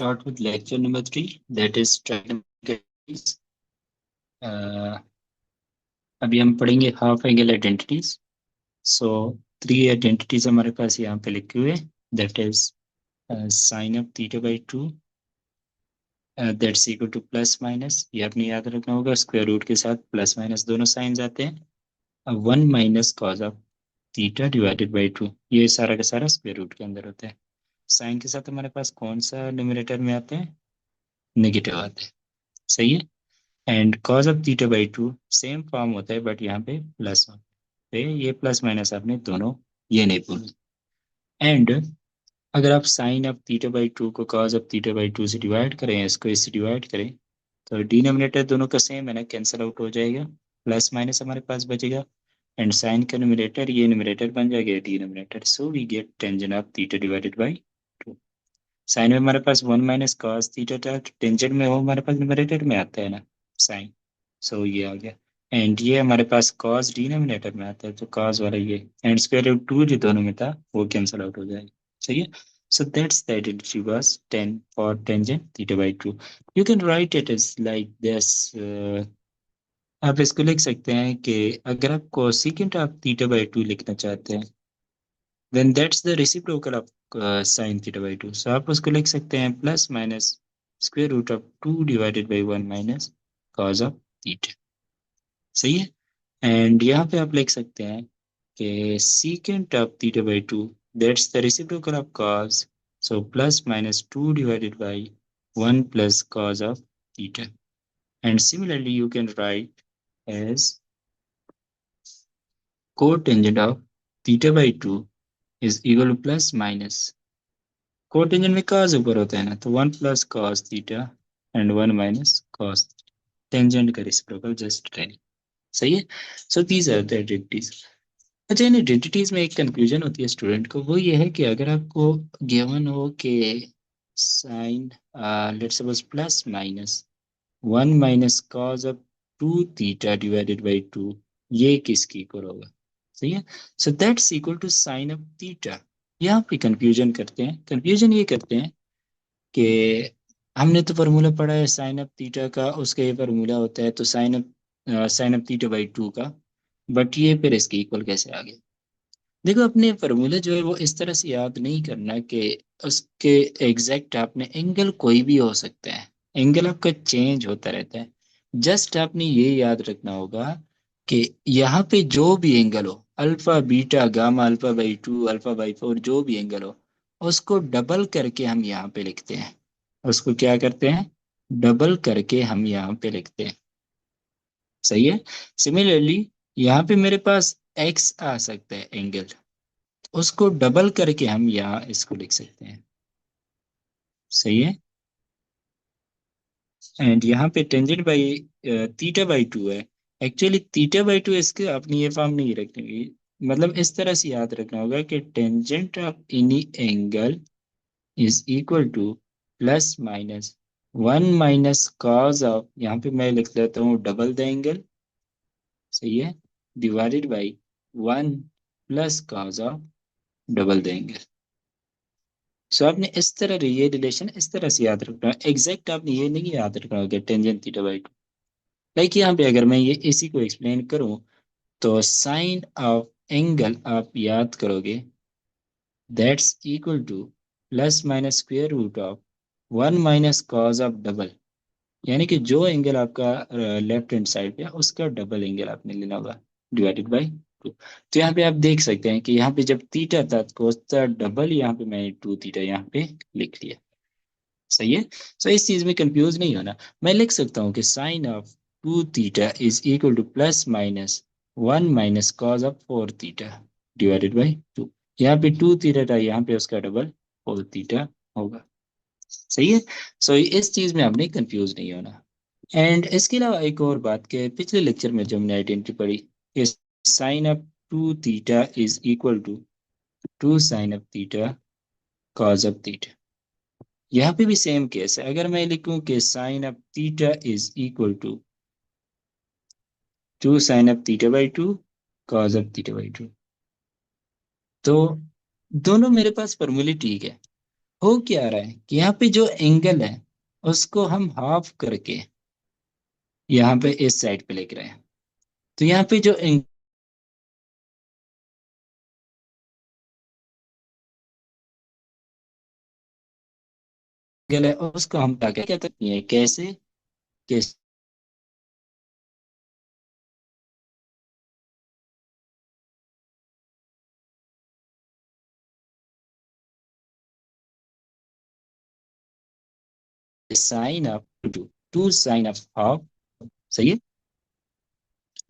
start with lecture number 3, that is trigonometry. Uh, अभी हम पढ़ेंगे हाफ एंगल आइडेंटिटीज. सो 3 identities हमारे पास यहाँ पे लिखे हुए, that is sine of theta by 2 that's equal to plus minus. ये आपने याद रखना होगा, स्क्वायर रूट के साथ प्लस माइनस दोनों साइंस आते हैं. अब 1 minus cos of theta divided by 2, ये सारा का सारा स्क्वायर रूट के अंदर होता है. साइन के साथ हमारे पास कौन सा न्यूमरेटर में आते हैं? नेगेटिव आते हैं. सही है. And cause of theta by 2 same form होता है, बट यहाँ पे प्लस होता है. ये प्लस माइनस आपने दोनों ये नहीं भूलना. एंड अगर आप साइन ऑफ थीटा बाई 2 को कॉज ऑफ थीटा बाई 2 से डिवाइड करें, इसको इससे डिवाइड करें, तो डिनोमिनेटर दोनों का सेम है ना, कैंसिल आउट हो जाएगा. प्लस माइनस हमारे पास बचेगा. एंड साइन का न्यूमरेटर ये न्यूमरेटर बन जाएगा denominator. So we get tangent of theta divided by 2. Sine में हमारे पास 1 माइनस कॉस थीटा था, टेंजेंट में वो हमारे पास न्यूमरेटर में आता है ना, साइन. सो ये आ गया. एंड ये हमारे पास कॉस डिनोमिनेटर में आता है, तो कॉस वाला ये एंड स्क्वायर रूट 2 जो दोनों में था वो कैंसिल आउट हो जाएगा. सही है. So that's the identity was 10 for tangent theta by 2. You can write it as like this. आप इसको लिख सकते हैं कि अगर आप cosecant ऑफ थीटा बाई 2 लिखना चाहते हैं, then that's the reciprocal of sin theta by 2. So आप उसको लिख सकते हैं plus minus square root of 2 divided by 1 minus cos of theta. सही है. एंड यहाँ पे आप लिख सकते हैं कि secant of theta by 2, that's the reciprocal of cos. So plus minus 2 divided by 1 plus cos of theta. And similarly, you can write as cotangent of theta by 2 is equal to plus minus. Cotangent में cos ऊपर होता है ना, तो 1 plus cos theta and 1 minus cos. Tangent का reciprocal just tan. सही है. So these are the identities. अच्छा, इन आइडेंटिटीज में एक कंफ्यूजन होती है स्टूडेंट को, वो ये है कि अगर आपको गिवन हो कि sine let's suppose plus minus 1 minus cos of 2 theta divided by 2, ये किसकी इक्वल होगा? सही है. So that's equal to sine of theta. यहाँ पे कंफ्यूजन करते हैं. कंफ्यूजन ये करते हैं कि हमने तो फार्मूला पढ़ा है साइन ऑफ थीटा का, उसका ये फार्मूला होता है, तो साइन ऑफ थीटा बाई 2 का, बट ये फिर इसके इक्वल कैसे आ गया? देखो, अपने फार्मूले जो है वो इस तरह से याद नहीं करना कि उसके एग्जैक्ट आपने एंगल कोई भी हो सकता है, एंगल आपका चेंज होता रहता है. जस्ट आपने ये याद रखना होगा कि यहाँ पे जो भी एंगल हो, alpha beta gamma alpha by 2 alpha by 4, जो भी एंगल हो, उसको डबल करके हम यहाँ पे लिखते हैं. उसको क्या करते हैं? डबल करके हम यहाँ पे लिखते हैं. सही है. सिमिलरली यहाँ पे मेरे पास एक्स आ सकता है एंगल, उसको डबल करके हम यहाँ इसको लिख सकते हैं. सही है. एंड यहाँ पे टेंजेंट बाई थीटा बाई 2 है. एक्चुअली थीटा बाई 2 इसके आपने ये फॉर्म नहीं रखनी, मतलब इस तरह से याद रखना होगा कि tangent of any angle is equal to plus minus 1 minus cos of, यहाँ पे मैं लिख देता हूँ डबल द एंगल. सही है. Divided by 1 plus cos of double the angle. So आपने इस तरह ये रिलेशन इस तरह से याद रखना है. एग्जैक्ट आपने ये नहीं याद रखना होगा टेंजेंट थीटा बाई 2. लाइक यहाँ पे अगर मैं ये इसी को एक्सप्लेन करूँ, तो साइन ऑफ एंगल आप याद करोगे, that's equal to plus minus square root of 1 minus cos of double. यानी कि जो एंगल आपका लेफ्ट हैंड साइड पे है, उसका डबल एंगल आपने लेना होगा डिवाइडेड बाई 2. तो यहाँ पे आप देख सकते हैं कि यहाँ पे जब थीटा था तो उसका डबल, यहाँ पे मैंने 2 थीटा यहाँ पे लिख लिया. सही है. सो इस चीज में कंफ्यूज नहीं होना. मैं लिख सकता हूँ कि sine of 2 theta is equal to plus minus 1 minus cos of 4 theta divided by 2. यहाँ पे 2 थीटा था, यहाँ पे उसका डबल 4 थीटा होगा. सही है. सो इस चीज में आपने कंफ्यूज नहीं होना. एंड इसके अलावा एक और बात के पिछले लेक्चर में जो हमने आइडेंटिटी पढ़ी, sine of 2 theta is equal to 2 sine of theta cos of theta. यहाँ पे भी सेम केस है. अगर मैं लिखूं कि sine of theta is equal to 2 sine of theta by 2 cos of theta by 2, तो दोनों मेरे पास फॉर्मूले ठीक है. हो क्या रहा है कि यहाँ पे जो एंगल है उसको हम हाफ करके यहाँ पे इस साइड पे लिख रहे हैं। तो यहाँ पे जो एंगल है उसको हम क्या क्या कहते हैं, कैसे कैसे sine of two, two sine of half. सही है।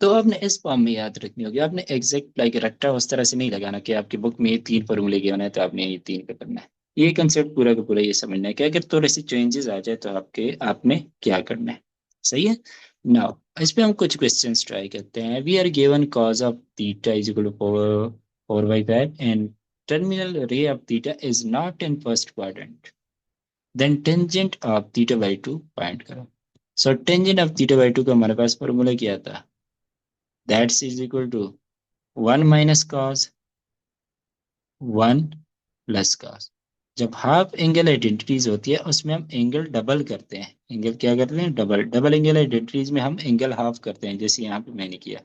तो आपने इस फॉर्म में याद रखनी होगी, आपने एग्जैक्ट लाइक रट्टा उस तरह से नहीं लगाना कि आपकी बुक में ये तीन फॉर्मूले के होना है तो आपने ये तीन पे करना है। ये कंसेप्ट पूरा का पूरा ये समझना है कि अगर थोड़े से चेंजेस आ जाए तो आपके आपने क्या करना है। सही है। नाउ इस पे हम कुछ क्वेश्चंस ट्राई करते हैं। We are given cos of theta is equal to 4/5 and terminal ray of theta is not in first quadrant, then tangent of theta by two find करो। So tangent of theta by two का हमारे पास formula क्या था, that's is equal to 1 minus cos 1 plus cos. जब half angle identities होती है उसमें हम एंगल डबल करते हैं। एंगल क्या करते हैं, डबल। डबल एंगल आइडेंटिटीज में हम एंगल हाफ करते हैं, जैसे यहाँ पे मैंने किया।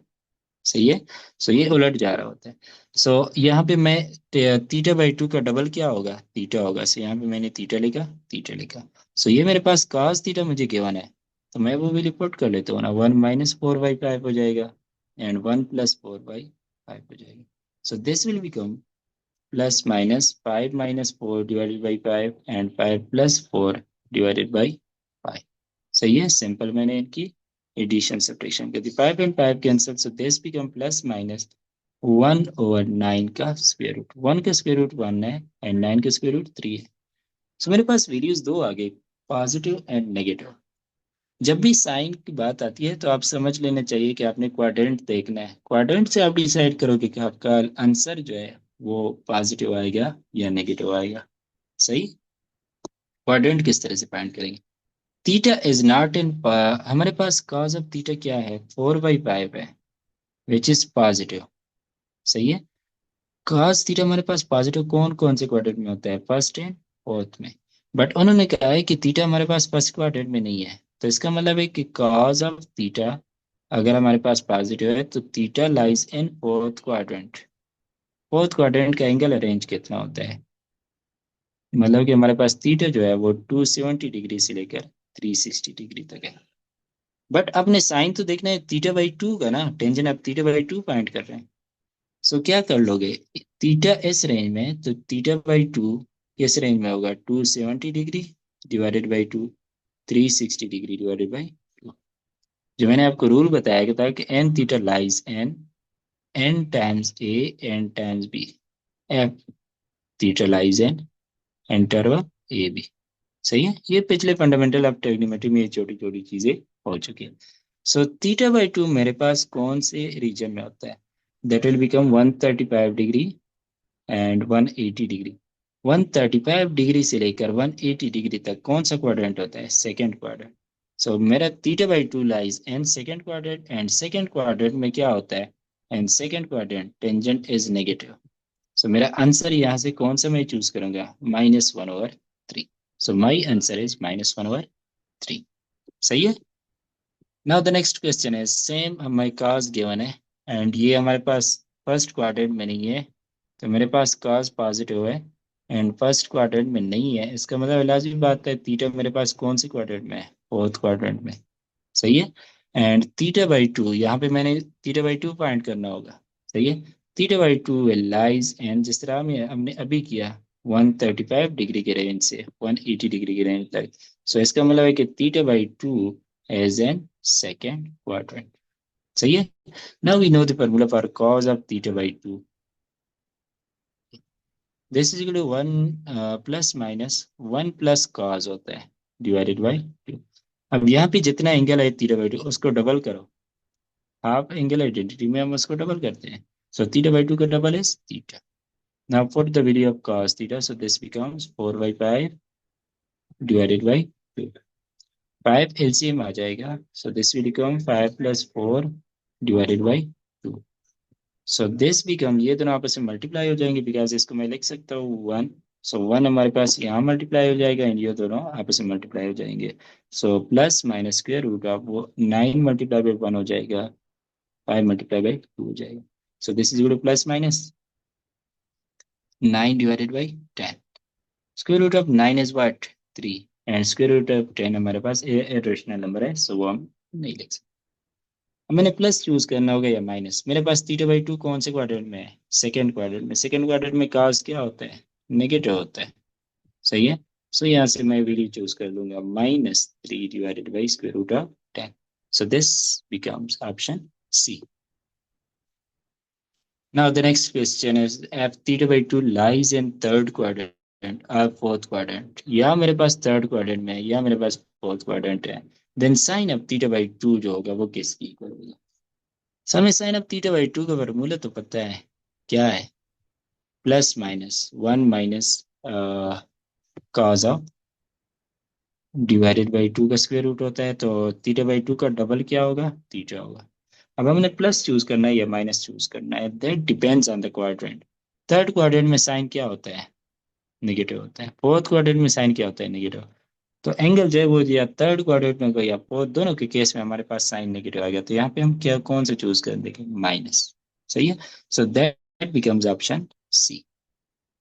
सही है। सो ये उलट जा रहा होता है। सो यहाँ पे मैं थीटा बाई टू का डबल क्या होगा, थीटा होगा। सो यहाँ पे मैंने थीटा लिखा, थीटा लिखा। सो ये मेरे पास cos थीटा मुझे गिवन है, तो मैं वो वैल्यू पुट कर लेता हूँ ना। 1 - 4/5 हो जाएगा एंड 1 + 4/5 हो जाएगा। So this will become plus minus 5 - 4 divided by 5 and 5 + 4 divided by 5। सही है। सिंपल मैंने इनकी एडिशन सब्ट्रैक्शन कर दी। 5 and 5 cancel, so this become plus minus 1/9 का स्क्वायर रूट। 1 का स्क्वायर रूट 1 है एंड 9 का स्क्वायर रूट 3 है। सो मेरे पास वैल्यूज दो आ गई, पॉजिटिव एंड नेगेटिव। जब भी साइन की बात आती है तो आप समझ लेना चाहिए कि आपने क्वाड्रेंट देखना है। क्वाड्रेंट से आप डिसाइड करोगे कि आपका आंसर जो है वो पॉजिटिव आएगा या नेगेटिव आएगा। सही। क्वाड्रेंट किस तरह से फाइंड करेंगे। थीटा इज नॉट इन, हमारे पास कॉज ऑफ थीटा क्या है, 4/5 है विच इज पॉजिटिव। सही है। कॉस थीटा हमारे पास पॉजिटिव कौन कौन से क्वाड्रेंट में होता है, फर्स्ट एंड फोर्थ में। बट उन्होंने कहा है कि थीटा हमारे पास फर्स्ट क्वाड्रेंट में नहीं है, तो इसका मतलब है कि कॉज ऑफ थीटा अगर हमारे पास पॉजिटिव है तो theta lies in fourth quadrant. Fourth quadrant का एंगल रेंज कितना होता है, मतलब कि हमारे पास थीटा जो है वो 270 डिग्री से लेकर 360 डिग्री तक है। बट अपने साइन तो देखना है थीटा बाई टू का ना, टेंजेंट आप थीटा बाई टू फाइंड कर रहे हैं। सो क्या कर लोगे, थीटा इस रेंज में तो थीटा बाई टू किस रेंज में होगा, 270 degree divided by two, 360 degree divided by two. जो मैंने आपको रूल बताया था कि N theta lies in, N times A N times B, if theta lies in interval A B. सही है। ये पिछले फंडामेंटल ऑफ ट्रिग्नोमेट्री में ये छोटी छोटी चीजें हो चुकी है। सो थीटा बाई टू मेरे पास कौन से रीजन में होता है, that will become 135 degree and 180 degree. 135 degree से लेकर 180 डिग्री तक कौन सा क्वाड्रेंट होता है, सेकेंड क्वाड्रेंट। सो मेरा theta by two lies in second quadrant and second quadrant में क्या होता है, and second quadrant tangent is negative. So मेरा आंसर यहाँ से कौन सा मैं चूज करूंगा, -1/3। सो माई आंसर इज -1/3। सही है। नाउ द नेक्स्ट क्वेश्चन है सेम, हमारे काज गिवन है एंड ये हमारे पास फर्स्ट क्वाड्रेंट में नहीं है, तो मेरे पास काज पॉजिटिव है एंड फर्स्ट क्वाड्रेंट में नहीं है। इसका मतलब लाजमी बात है थीटा मेरे पास कौन सी क्वाड्रेंट में है, फोर्थ क्वाड्रेंट में। सही है। एंड थीटा बाई टू, यहाँ पे मैंने थीटा बाई टू फाइंड करना होगा। सही है। Theta by two will lies and जिस तरह हमने अभी किया 135 डिग्री के रेंज से 180 डिग्री के रेंज तक। सो इसका मतलब है कि theta by two is in second quadrant. सही है। Now we know the formula for cos of theta by two, this is equal to 1 plus minus 1 + cos होता है डिवाइडेड बाई टू। अब यहाँ पे जितना एंगल है थीटा बाई टू उसको डबल करो, हाफ एंगल आइडेंटिटी में हम उसको डबल करते हैं। सो थीटा बाई टू का double is theta. Now put the value of cos theta, so this becomes 4/5 divided by two. 5 LCM आ जाएगा, so this will become 5 + 4 divided by two. So this become, ये दोनों आपस में multiply हो जाएंगे because इसको मैं लिख सकता हूँ 1, सो 1 हमारे पास यहाँ मल्टीप्लाई हो जाएगा एंड ये दोनों आपस में मल्टीप्लाई हो जाएंगे। So plus minus square root of वो 9 मल्टीप्लाई बाई 1 हो जाएगा, 5 मल्टीप्लाई बाई 2 हो जाएगा। So this is equal to plus minus 9 divided by 10। Square root of 9 is what 3 and square root of 10 हमारे पास इरेशनल नंबर है, सो वो हम नहीं लिख सकते। अब मैंने प्लस चूज करना होगा या माइनस। मेरे पास थीटा बाई 2 कौन से क्वाड्रेंट में है? सेकेंड क्वाड्रेंट में। सेकेंड क्वाड्रेंट में काज क्या होता है? नेगेटिव होता है, सही है। सो यहाँ से मैं वैल्यू चूज कर लूंगा -3 divided by square root of 10। So this becomes option C. Now the next question is f theta by 2 lies in third quadrant or fourth quadrant. या मेरे पास थर्ड क्वाड्रेंट में है या मेरे पास फोर्थ क्वाड्रेंट है। Then sine of theta by 2 जो होगा वो किसकी इक्वल होगा? So हमें साइन ऑफ थीटा बाई 2 का फॉर्मूला तो पता है, क्या है? Plus minus 1 minus cos of divided by 2 का स्क्वायर रूट होता है, तो थीटा बाई 2 का डबल क्या होगा? थीटा होगा। अब हमने प्लस चूज करना है या माइनस चूज करना है, that depends on the quadrant. Third quadrant में साइन क्या होता है? नेगेटिव होता है। फोर्थ क्वाड्रेंट में साइन क्या होता है? नेगेटिव। तो एंगल जो है वो या थर्ड क्वाड्रेंट में या फोर्थ, दोनों के केस में हमारे पास साइन नेगेटिव आ गया, तो यहाँ पे हम क्या कौन से चूज कर देंगे? माइनस। सही है। So that becomes option C.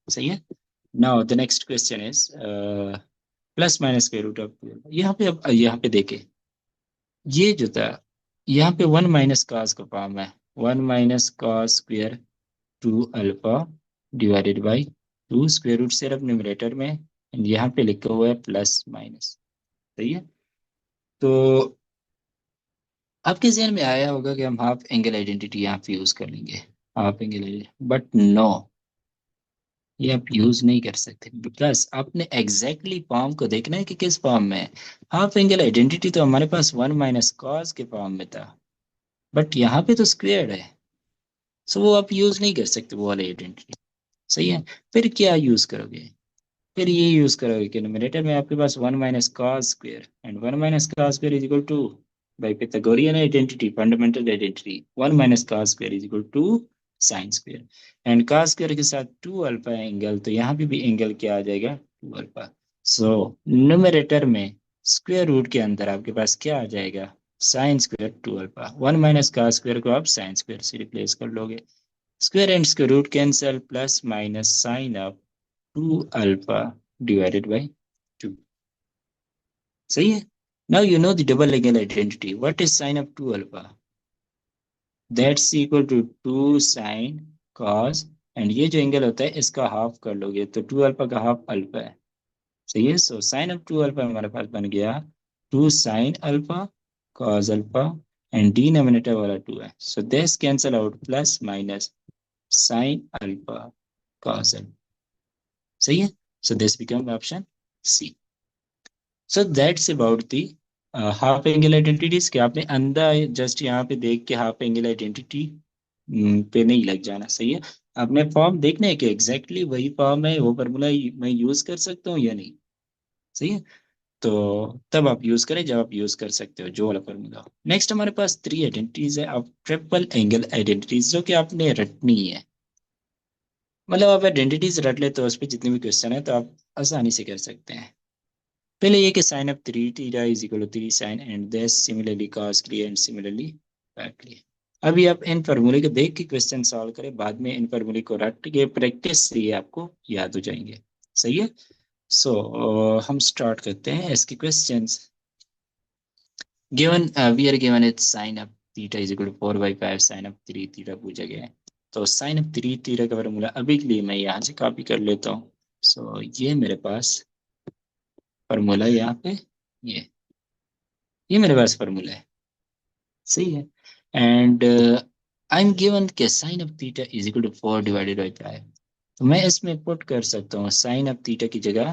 सही है। Now the next question is plus minus के रूट ऑफ 12। यहाँ पे अब यहाँ पे देखे, ये जो था यहाँ पे 1 माइनस कॉस का फॉर्म है। 1 minus cos square 2 alpha divided by 2 square root सिर्फ न्यूमरेटर में, एंड यहाँ पे लिखा हुआ है प्लस माइनस। सही है। तो आपके जहन में आया होगा कि हम हाफ एंगल आइडेंटिटी यहाँ पे यूज कर लेंगे, half angle identity, but no, ये आप यूज नहीं कर सकते, बिकॉज आपने एग्जैक्टली फॉर्म को देखना है कि किस फॉर्म में है। हाफ एंगल आइडेंटिटी तो हमारे पास 1 माइनस कॉस के फॉर्म में था, बट यहाँ पे तो स्क्वेयर्ड है, सो वो आप यूज नहीं कर सकते वो वाले आइडेंटिटी। सही है। फिर क्या यूज करोगे? फिर ये यूज करोगे कि न्यूमरेटर में आपके पास 1 minus cos square and 1 minus cos square is equal to, by pythagorean identity, fundamental identity, 1 minus cos square is equal to sine square, and cos square के साथ 2 अल्फा एंगल, तो यहाँ पे भी एंगल क्या आ जाएगा? 2 अल्फा। सो न्यूमरेटर में स्क्वायर रूट के अंदर आपके पास क्या आ जाएगा? Sine square 2 alpha. 1 minus cos square को आप साइन स्क्वायर से रिप्लेस कर लोगे, square and square root cancel, plus minus sine of 2 alpha divided by 2। सही है। Now you know the double angle identity. What is sine of 2 alpha? That's equal to 2 sine cos, and ये जो angle होता है इसका half कर लोगे तो 2 अल्फा का हाफ अल्फा है। सही है। सो साइन ऑफ 2 अल्फा हमारे पास बन गया 2 sine alpha cos alpha, and denominator वाला 2 है, so this cancel out, plus minus sine alpha cos alpha. सही है। So this become option C. So that's about the half angle identities. कि आपने अंधा जस्ट यहाँ पे देख के हाफ एंगल आइडेंटिटी पे नहीं लग जाना। सही है। आपने फॉर्म देखना है कि एग्जैक्टली वही फॉर्म है, वो फार्मूला मैं यूज कर सकता हूँ या नहीं। सही है। तो तब आप यूज करें जब आप यूज कर सकते हो जो वाला फार्मूला। नेक्स्ट हमारे पास 3 आइडेंटिटीज है अब ट्रिपल एंगल आइडेंटिटीज, जो कि आपने रटनी है। मतलब आप आइडेंटिटीज रट ले तो उस पर जितने भी क्वेश्चन है तो आप आसानी से कर सकते हैं। पहले ये कि sine of 3 theta is equal to 3 sine and this similarly cos clear and similarly back clear. अभी आप इन फार्मूले को देख के क्वेश्चन सॉल्व करें, बाद में इन फार्मूले को रट के प्रैक्टिस से ये आपको याद हो जाएंगे। सही है। सो हम स्टार्ट करते हैं इसके questions. Given we are given it sine of theta is equal to 4/5 sine of 3 theta पूछा गया है। तो साइन ऑफ 3 थीटा का फार्मूला अभी के लिए मैं यहाँ से कॉपी कर लेता हूँ। सो ये मेरे पास फार्मूला यहाँ पे, ये मेरे पास फार्मूला है। सही है। एंड आई एम गिवन के sine of theta is equal to 4 divided by 5। तो मैं इसमें पुट कर सकता हूँ साइन ऑफ थीटा की जगह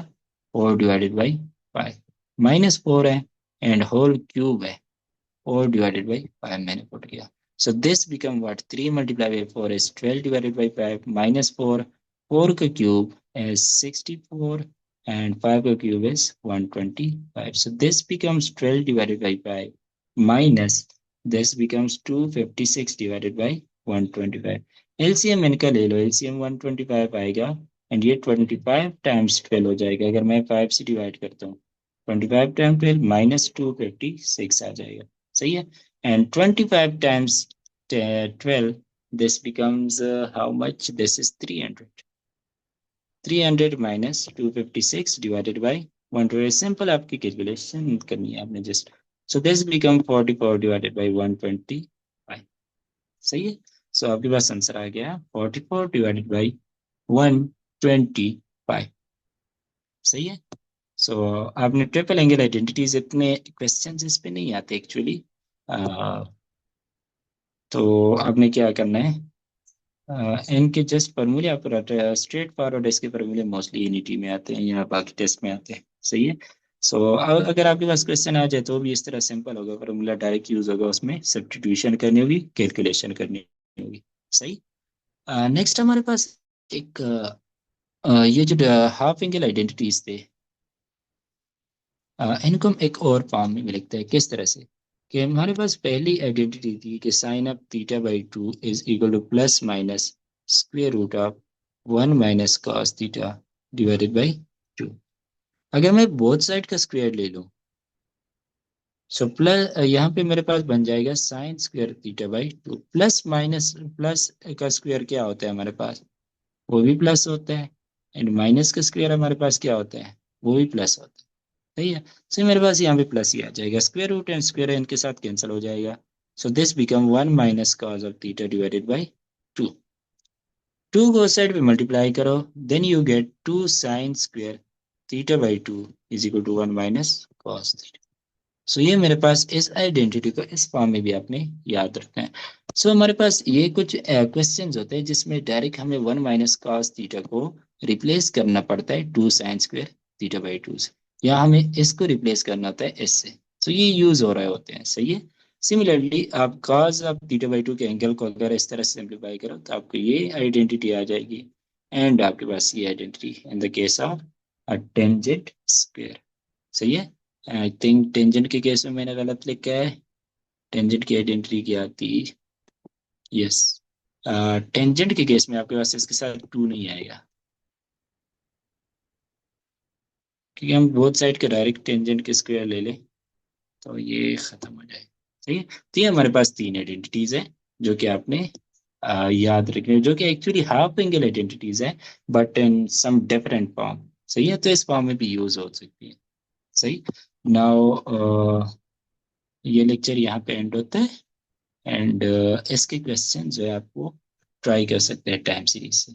4 डिवाइडेड बाई 5, -4 है एंड होल क्यूब है, 4 डिवाइडेड बाई 5 मैंने पुट किया। सो this become what 3 multiply by 4 is 12 divided by 5 -4, 4 का क्यूब is 64 and 5 का cube is 125. So this becomes 12 divided by 5 minus this becomes 256 divided by 125. LCM इनका ले लो, LCM 125 आएगा and ये 25 times 12 हो जाएगा। अगर मैं 5 से डिवाइड करता हूँ, 25 टाइम्स 12 माइनस 256 आ जाएगा। सही है। And 25 times 12, this becomes how much? This is 300. 300 minus 256 divided by 120। Simple आपकी कैलकुलेशन करनी है आपने just. So this become 44 divided by 125। सही है। सो आपके पास आंसर आ गया 44 डिवाइडेड बाई 125। सही है। सो आपने ट्रिपल एंगल आइडेंटिटीज, इतने क्वेश्चंस इस पे नहीं आते एक्चुअली। तो आपने क्या करना है, इनके जस्ट फॉर्मूले आप स्ट्रेट फॉरवर्ड, इसके फॉर्मूले मोस्टली यूनिटी में आते हैं या बाकी टेस्ट में आते हैं। सही है। सो अगर आपके पास क्वेश्चन आ जाए तो भी इस तरह सिंपल होगा, फॉर्मूला डायरेक्ट यूज होगा, उसमें सब्स्टिट्यूशन करनी होगी, कैलकुलेशन करनी होगी। सही। नेक्स्ट हमारे पास एक ये जो हाफ एंगल आइडेंटिटीज थे, इनको हम एक और फॉर्म में लिखते हैं। किस तरह से कि हमारे पास पहली आइडेंटिटी थी कि sine of theta by 2 is equal to plus minus square root of 1 minus cos theta divided by 2। अगर मैं बोथ साइड का स्क्वेयर ले लूं, सो प्लस यहाँ पे मेरे पास बन जाएगा sine square theta by 2। Plus minus plus का स्क्वेयर क्या होता है हमारे पास, वो भी प्लस होता है। एंड माइनस का स्क्वेयर हमारे पास क्या होता है, वो भी प्लस होता है। सही है। सो मेरे पास यहाँ पे प्लस ही आ जाएगा, स्क्वायर रूट एंड स्क्वायर इनके साथ कैंसिल हो जाएगा। So this become 1 minus cos of theta divided by 2। 2 को साइड पे मल्टीप्लाई करो, then you get 2 sine square theta by 2 is equal to 1 minus cos theta. सो ये मेरे पास इस आइडेंटिटी को इस फॉर्म में भी आपने याद रखना है। सो हमारे पास ये कुछ क्वेश्चंस होते हैं जिसमें डायरेक्ट हमें 1 माइनस कॉस थीटा को रिप्लेस करना पड़ता है 2 साइन स्क्वायर थीटा बाई 2 से, या हमें इसको रिप्लेस करना होता है इससे। सो ये यूज हो रहे होते हैं। सही है। सिमिलरली आप cos ऑफ थीटा बाई 2 के एंगल को अगर इस तरह से सिंप्लीफाई करो तो आपको ये आइडेंटिटी आ जाएगी। एंड आपके पास ये identity in the case of tangent square. सही है। आई थिंक टेंजेंट के केस में मैंने गलत लिखा है। टेंजेंट की आइडेंटिटी क्या आती, यस, टेंजेंट के केस में आपके पास इसके साथ 2 नहीं आएगा, क्योंकि हम बोथ साइड के डायरेक्ट टेंजेंट के स्क्वायर ले लें तो ये खत्म हो जाएगा। ठीक है। तो ये हमारे पास 3 आइडेंटिटीज है जो कि आपने याद रखनी है, जो कि एक्चुअली हाफ एंगल आइडेंटिटीज है, but in some different form. सही है। तो इस फॉर्म में भी यूज हो सकती है। सही। नाउ ये लेक्चर यहाँ पे एंड होता है। एंड इसके क्वेश्चन जो है आपको ट्राई कर सकते हैं टाइम सीरीज से।